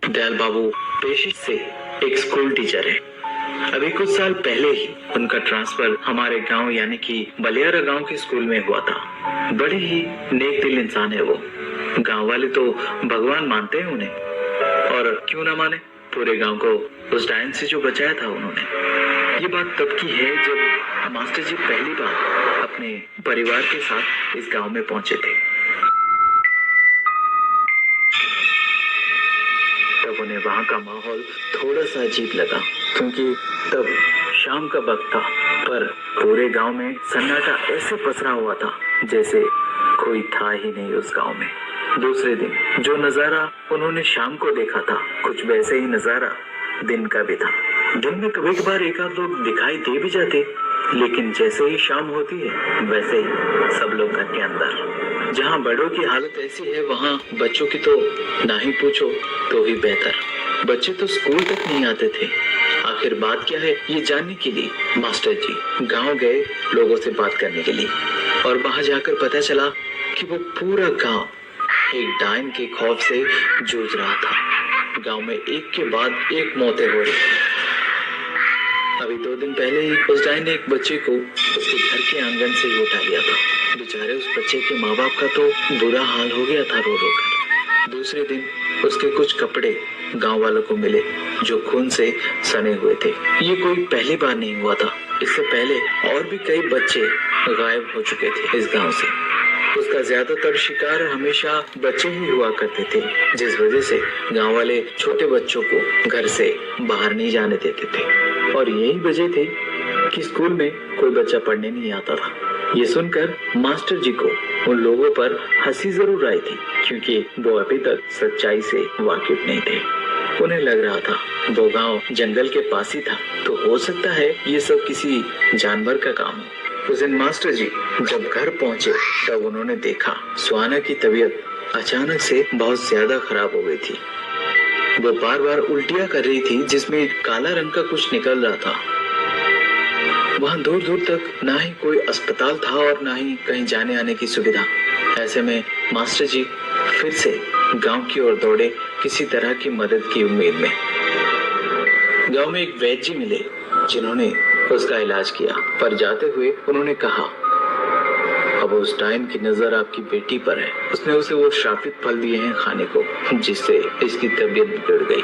दयाल बाबू पेशे से एक स्कूल टीचर है। अभी कुछ साल पहले ही उनका ट्रांसफर हमारे गांव यानी कि बलियारा गांव के स्कूल में हुआ था। बड़े ही नेक दिल इंसान है वो। गांव वाले तो भगवान मानते हैं उन्हें, और क्यों ना माने, पूरे गांव को उस डायन से जो बचाया था उन्होंने। ये बात तब की है जब मास्टर जी पहली बार अपने परिवार के साथ इस गांव में पहुंचे थे। तब उन्हें वहां का माहौल थोड़ा सा अजीब लगा, क्योंकि तब शाम का वक्त था, पर पूरे गांव में सन्नाटा ऐसे पसरा हुआ था जैसे कोई था ही नहीं उस गांव में। दूसरे दिन जो नजारा उन्होंने शाम को देखा था, कुछ वैसे ही नजारा दिन का भी था। दिन में कभी कभार एक आध लोग दिखाई दे भी जाते, लेकिन जैसे ही शाम होती है वैसे ही सब लोग घर के अंदर। जहाँ बड़ों की हालत ऐसी है वहाँ बच्चों की तो ना ही पूछो तो ही बेहतर। बच्चे तो स्कूल तक नहीं आते थे। आखिर बात क्या है ये जानने के लिए मास्टर जी गांव गए लोगों से बात करने के लिए, और वहां जाकर पता चला कि वो पूरा गांव एक डायन के खौफ से जूझ रहा था। गांव में एक के बाद एक मौतें हो रही थी। अभी 2 दिन पहले ही उस डायन ने एक बच्चे को उसके घर के आंगन से ही उठा लिया था। बेचारे उस बच्चे के माँ बाप का तो बुरा हाल हो गया था रो रो कर। दूसरे दिन उसके कुछ कपड़े गांव वालों को मिले जो खून से सने हुए थे। ये कोई पहली बार नहीं हुआ था। इससे पहले और भी कई बच्चे गायब हो चुके थे इस गांव से। उसका ज्यादातर शिकार हमेशा बच्चे ही हुआ करते थे, जिस वजह से गांव वाले छोटे बच्चों को घर से बाहर नहीं जाने देते थे। और यही वजह थी कि स्कूल में कोई बच्चा पढ़ने नहीं आता था। ये सुनकर मास्टर जी को उन लोगों पर हंसी जरूर आई थी, क्योंकि वो अभी तक सच्चाई से वाकिफ नहीं थे। उन्हें लग रहा था वो गांव जंगल के पास ही था, तो हो सकता है ये सब किसी जानवर का काम हो। उस दिन मास्टर जी जब घर पहुंचे तब उन्होंने देखा सुहाना की तबीयत अचानक से बहुत ज्यादा खराब हो गई थी। वो बार बार उल्टियां कर रही थी, जिसमें काला रंग का कुछ निकल रहा था। वहाँ दूर दूर तक ना ही कोई अस्पताल था और ना ही कहीं जाने आने की सुविधा। ऐसे में मास्टर जी फिर से गांव की ओर दौड़े किसी तरह की मदद की उम्मीद में। गांव में एक वैद्य जी मिले जिन्होंने उसका इलाज किया, पर जाते हुए उन्होंने कहा अब उस डायन की नजर आपकी बेटी पर है। उसने उसे वो श्रापित फल दिए हैं खाने को, जिससे इसकी तबीयत बिगड़ गई।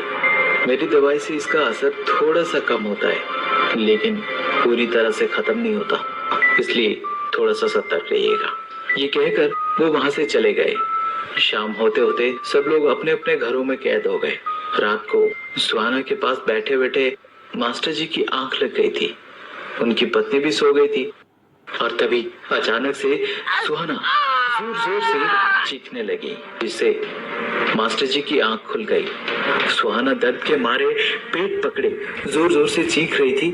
मेरी दवाई से इसका असर थोड़ा सा कम होता है, लेकिन पूरी तरह से खत्म नहीं होता, इसलिए थोड़ा सा सतर्क रहिएगा। ये कहकर वो वहां से चले गए। शाम होते होते सब लोग अपने अपने घरों में कैद हो गए। रात को सुहाना के पास बैठे बैठे मास्टर जी की आंख लग गई थी। उनकी पत्नी भी सो गई थी, और तभी अचानक से सुहाना जोर जोर से चीखने लगी, जिससे मास्टर जी की आंख खुल गई। सुहाना दर्द के मारे पेट पकड़े जोर जोर से चीख रही थी,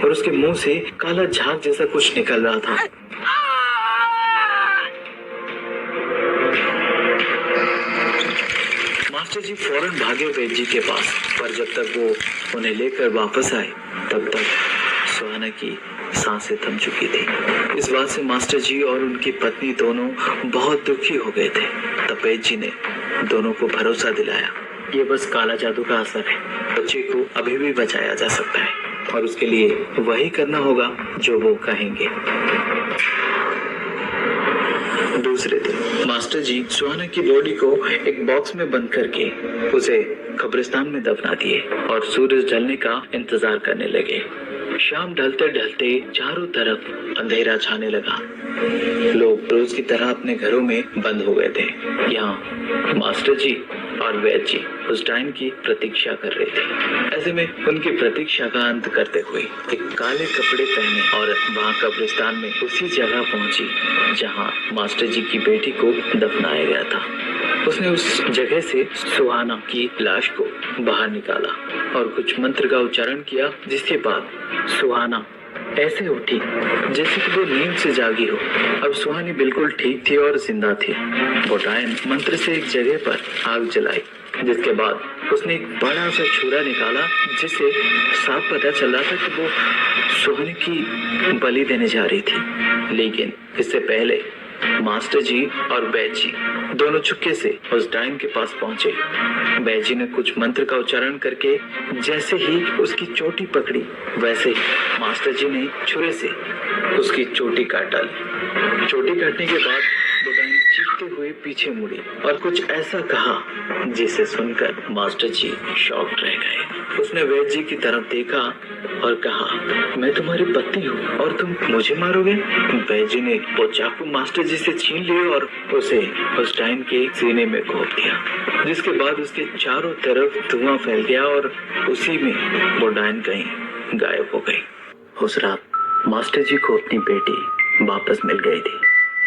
और उसके मुंह से काला झाग जैसा कुछ निकल रहा था। मास्टर जी फौरन भागे वैद्य जी के पास, पर जब तक वो उन्हें लेकर वापस आए तब तक सुहाना की सांसें थम चुकी थी। इस बात से मास्टर जी और उनकी पत्नी दोनों बहुत दुखी हो गए थे। तब वैद्य जी ने दोनों को भरोसा दिलाया ये बस काला जादू का असर है, बच्चे को अभी भी बचाया जा सकता है, और उसके लिए वही करना होगा जो वो कहेंगे। दूसरे दिन मास्टर जी सुहाना की बॉडी को एक बॉक्स में बंद करके उसे कब्रिस्तान में दफना दिए और सूरज ढलने का इंतजार करने लगे। शाम ढलते ढलते चारों तरफ अंधेरा छाने लगा। लोग रोज की तरह अपने घरों में बंद हो गए थे। यहाँ मास्टर जी और वैद्य जी उस टाइम की प्रतीक्षा कर रहे थे। ऐसे में उनकी प्रतीक्षा का अंत करते हुए एक काले कपड़े पहने और वहाँ कब्रिस्तान में उसी जगह पहुंची जहाँ मास्टर जी की बेटी को दफनाया गया था। उसने उस जगह से सुहाना की लाश को बाहर निकाला और कुछ मंत्र का उच्चारण किया, जिसके बाद सुहाना ऐसे उठी जैसे कि वो नींद से जागी हो। अब सुहानी बिल्कुल ठीक थी और जिंदा थी। वो डायन मंत्र से एक जगह पर आग जलाई, जिसके बाद उसने एक बड़ा सा छुरा निकाला, जिससे साफ पता चल रहा था कि वो सुहानी की बलि देने जा रही थी। लेकिन इससे पहले मास्टर जी और वैद्य जी दोनों चुपके से उस डायन के पास पहुंचे। वैद्य जी ने कुछ मंत्र का उच्चारण करके जैसे ही उसकी चोटी पकड़ी, वैसे ही मास्टर जी ने छुरे से उसकी चोटी काट डाली। चोटी काटने के बाद वो डायन चीखते हुए पीछे मुड़ी और कुछ ऐसा कहा जिसे सुनकर मास्टर जी शॉक्ड रह गए। उसने वैद्य जी की तरफ देखा और कहा, मैं तुम्हारी पत्नी हूँ और तुम मुझे मारोगे? वैद्य जी ने वो चाकू मास्टर जी से छीन लिया और उसे उस डायन के सीने में घोंप दिया, जिसके बाद उसके चारों तरफ धुआं फैल गया और उसी में वो डायन कहीं गायब हो गई। उस रात मास्टर जी को अपनी बेटी वापस मिल गई थी,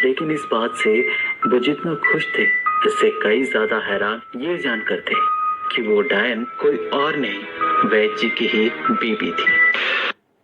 लेकिन इस बात से वो जितना खुश थे, इससे कई ज्यादा हैरान ये जानकर थे कि वो डायन कोई और नहीं, वैद्य जी की ही बीबी थी।